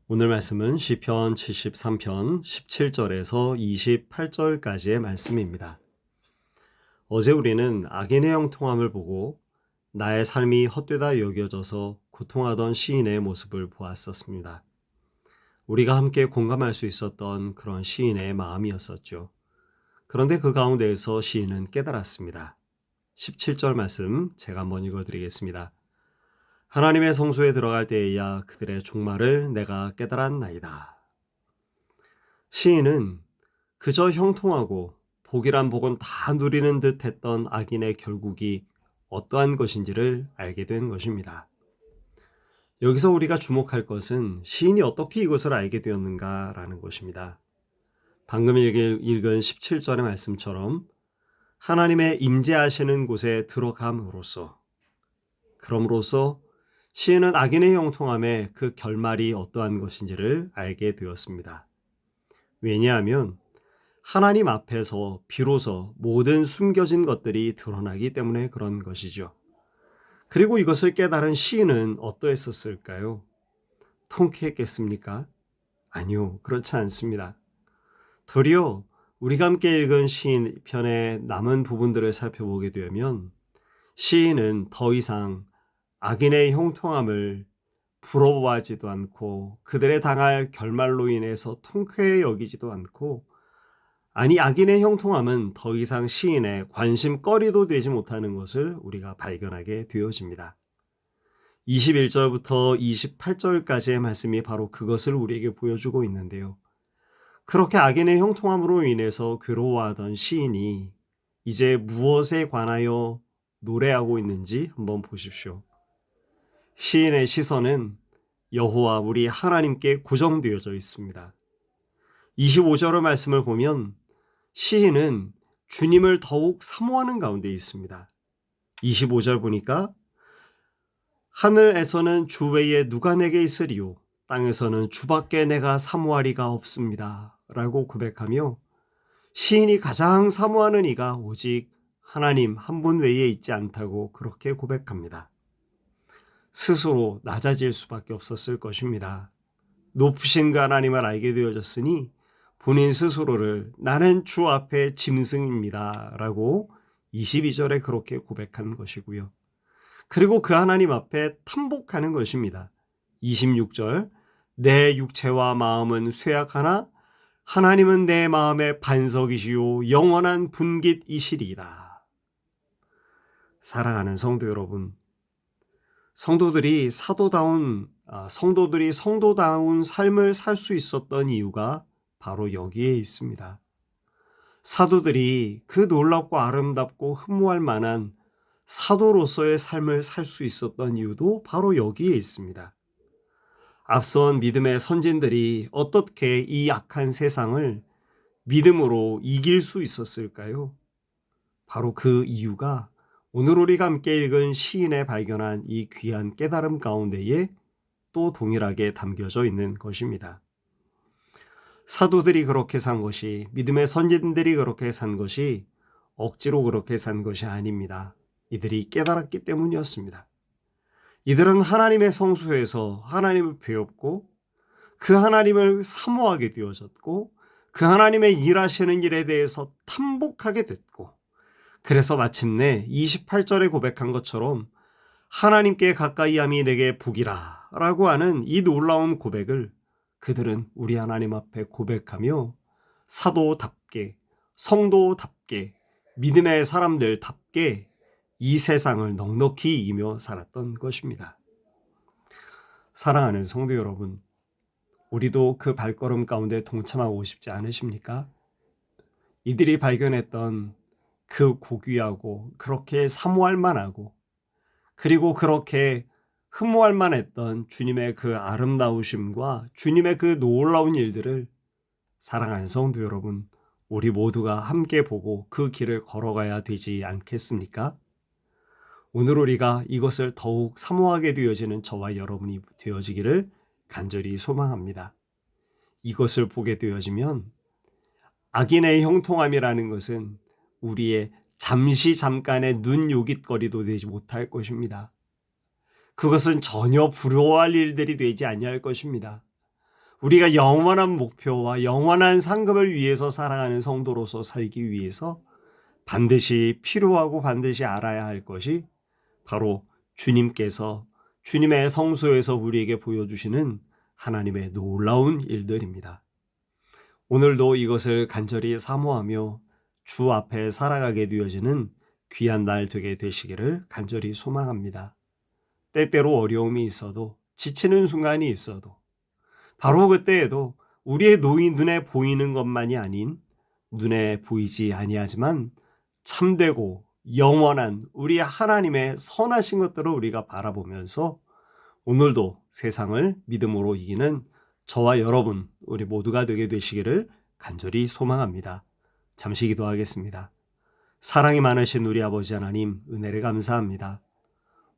오늘 말씀은 시편 73편 17절에서 28절까지의 말씀입니다. 어제 우리는 악인의 형통함을 보고 나의 삶이 헛되다 여겨져서 고통하던 시인의 모습을 보았었습니다. 우리가 함께 공감할 수 있었던 그런 시인의 마음이었었죠. 그런데 그 가운데에서 시인은 깨달았습니다. 17절 말씀 제가 한번 읽어드리겠습니다. 하나님의 성소에 들어갈 때에야 그들의 종말을 내가 깨달았나이다. 시인은 그저 형통하고 복이란 복은 다 누리는 듯 했던 악인의 결국이 어떠한 것인지를 알게 된 것입니다. 여기서 우리가 주목할 것은 시인이 어떻게 이것을 알게 되었는가라는 것입니다. 방금 읽은 17절의 말씀처럼 하나님의 임재하시는 곳에 들어감으로써 그럼으로써 시인은 악인의 형통함의 그 결말이 어떠한 것인지를 알게 되었습니다. 왜냐하면 하나님 앞에서 비로소 모든 숨겨진 것들이 드러나기 때문에 그런 것이죠. 그리고 이것을 깨달은 시인은 어떠했었을까요? 통쾌했겠습니까? 아니요, 그렇지 않습니다. 도리어 우리가 함께 읽은 시인 편의 남은 부분들을 살펴보게 되면 시인은 더 이상 악인의 형통함을 부러워하지도 않고 그들의 당할 결말로 인해서 통쾌해 여기지도 않고 아니 악인의 형통함은 더 이상 시인의 관심거리도 되지 못하는 것을 우리가 발견하게 되어집니다. 21절부터 28절까지의 말씀이 바로 그것을 우리에게 보여주고 있는데요. 그렇게 악인의 형통함으로 인해서 괴로워하던 시인이 이제 무엇에 관하여 노래하고 있는지 한번 보십시오. 시인의 시선은 여호와 우리 하나님께 고정되어져 있습니다. 25절의 말씀을 보면 시인은 주님을 더욱 사모하는 가운데 있습니다. 25절 보니까 하늘에서는 주 외에 누가 내게 있으리요 땅에서는 주밖에 내가 사모하리가 없습니다 라고 고백하며 시인이 가장 사모하는 이가 오직 하나님 한 분 외에 있지 않다고 그렇게 고백합니다. 스스로 낮아질 수밖에 없었을 것입니다. 높으신 그 하나님을 알게 되어졌으니 본인 스스로를 나는 주 앞에 짐승입니다 라고 22절에 그렇게 고백한 것이고요. 그리고 그 하나님 앞에 탐복하는 것입니다. 26절 내 육체와 마음은 쇠약하나 하나님은 내 마음의 반석이시요 영원한 분깃이시리이다. 사랑하는 성도 여러분, 성도들이 성도다운 삶을 살 수 있었던 이유가 바로 여기에 있습니다. 사도들이 그 놀랍고 아름답고 흠모할 만한 사도로서의 삶을 살 수 있었던 이유도 바로 여기에 있습니다. 앞선 믿음의 선진들이 어떻게 이 악한 세상을 믿음으로 이길 수 있었을까요? 바로 그 이유가 오늘 우리가 함께 읽은 시인의 발견한 이 귀한 깨달음 가운데에 또 동일하게 담겨져 있는 것입니다. 사도들이 그렇게 산 것이, 믿음의 선진들이 그렇게 산 것이 억지로 그렇게 산 것이 아닙니다. 이들이 깨달았기 때문이었습니다. 이들은 하나님의 성소에서 하나님을 배웠고 그 하나님을 사모하게 되어졌고 그 하나님의 일하시는 일에 대해서 탐복하게 됐고 그래서 마침내 28절에 고백한 것처럼 하나님께 가까이함이 내게 복이라 라고 하는 이 놀라운 고백을 그들은 우리 하나님 앞에 고백하며 사도답게 성도답게 믿음의 사람들답게 이 세상을 넉넉히 이기며 살았던 것입니다. 사랑하는 성도 여러분, 우리도 그 발걸음 가운데 동참하고 싶지 않으십니까? 이들이 발견했던 그 고귀하고 그렇게 사모할 만하고 그리고 그렇게 흠모할 만했던 주님의 그 아름다우심과 주님의 그 놀라운 일들을 사랑하는 성도 여러분, 우리 모두가 함께 보고 그 길을 걸어가야 되지 않겠습니까? 오늘 우리가 이것을 더욱 사모하게 되어지는 저와 여러분이 되어지기를 간절히 소망합니다. 이것을 보게 되어지면 악인의 형통함이라는 것은 우리의 잠깐의 눈요깃거리도 되지 못할 것입니다. 그것은 전혀 부러워할 일들이 되지 아니할 것입니다. 우리가 영원한 목표와 영원한 상급을 위해서 살아가는 성도로서 살기 위해서 반드시 필요하고 반드시 알아야 할 것이 바로 주님께서 주님의 성소에서 우리에게 보여주시는 하나님의 놀라운 일들입니다. 오늘도 이것을 간절히 사모하며 주 앞에 살아가게 되어지는 귀한 날 되게 되시기를 간절히 소망합니다. 때때로 어려움이 있어도 지치는 순간이 있어도 바로 그때에도 우리의 눈에 보이는 것만이 아닌 눈에 보이지 아니하지만 참되고 영원한 우리 하나님의 선하신 것들을 우리가 바라보면서 오늘도 세상을 믿음으로 이기는 저와 여러분 우리 모두가 되게 되시기를 간절히 소망합니다. 잠시 기도하겠습니다. 사랑이 많으신 우리 아버지 하나님 은혜를 감사합니다.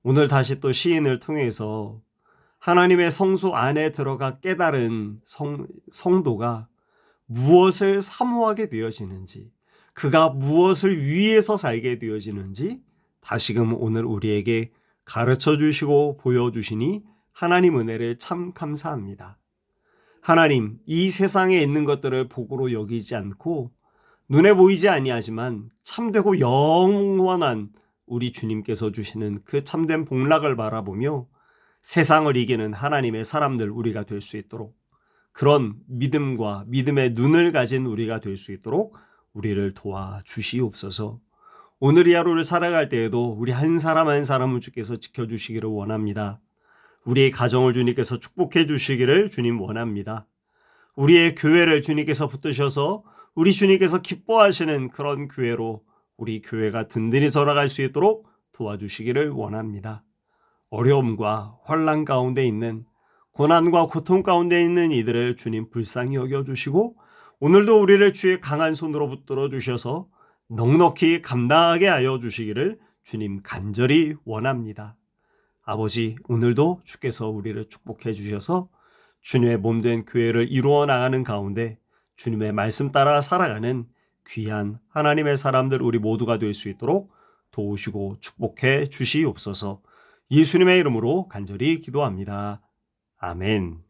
오늘 다시 또 시인을 통해서 하나님의 성소 안에 들어가 깨달은 성도가 무엇을 사모하게 되어지는지, 그가 무엇을 위해서 살게 되어지는지 다시금 오늘 우리에게 가르쳐 주시고 보여주시니 하나님 은혜를 참 감사합니다. 하나님, 이 세상에 있는 것들을 복으로 여기지 않고 눈에 보이지 아니하지만 참되고 영원한 우리 주님께서 주시는 그 참된 복락을 바라보며 세상을 이기는 하나님의 사람들 우리가 될 수 있도록 그런 믿음과 믿음의 눈을 가진 우리가 될 수 있도록 우리를 도와주시옵소서. 오늘 이 하루를 살아갈 때에도 우리 한 사람 한 사람을 주께서 지켜주시기를 원합니다. 우리의 가정을 주님께서 축복해 주시기를 주님 원합니다. 우리의 교회를 주님께서 붙드셔서 우리 주님께서 기뻐하시는 그런 교회로 우리 교회가 든든히 살아갈 수 있도록 도와주시기를 원합니다. 어려움과 환난 가운데 있는 고난과 고통 가운데 있는 이들을 주님 불쌍히 여겨주시고 오늘도 우리를 주의 강한 손으로 붙들어 주셔서 넉넉히 감당하게 하여 주시기를 주님 간절히 원합니다. 아버지, 오늘도 주께서 우리를 축복해 주셔서 주님의 몸된 교회를 이루어 나가는 가운데 주님의 말씀 따라 살아가는 귀한 하나님의 사람들 우리 모두가 될 수 있도록 도우시고 축복해 주시옵소서. 예수님의 이름으로 간절히 기도합니다. 아멘.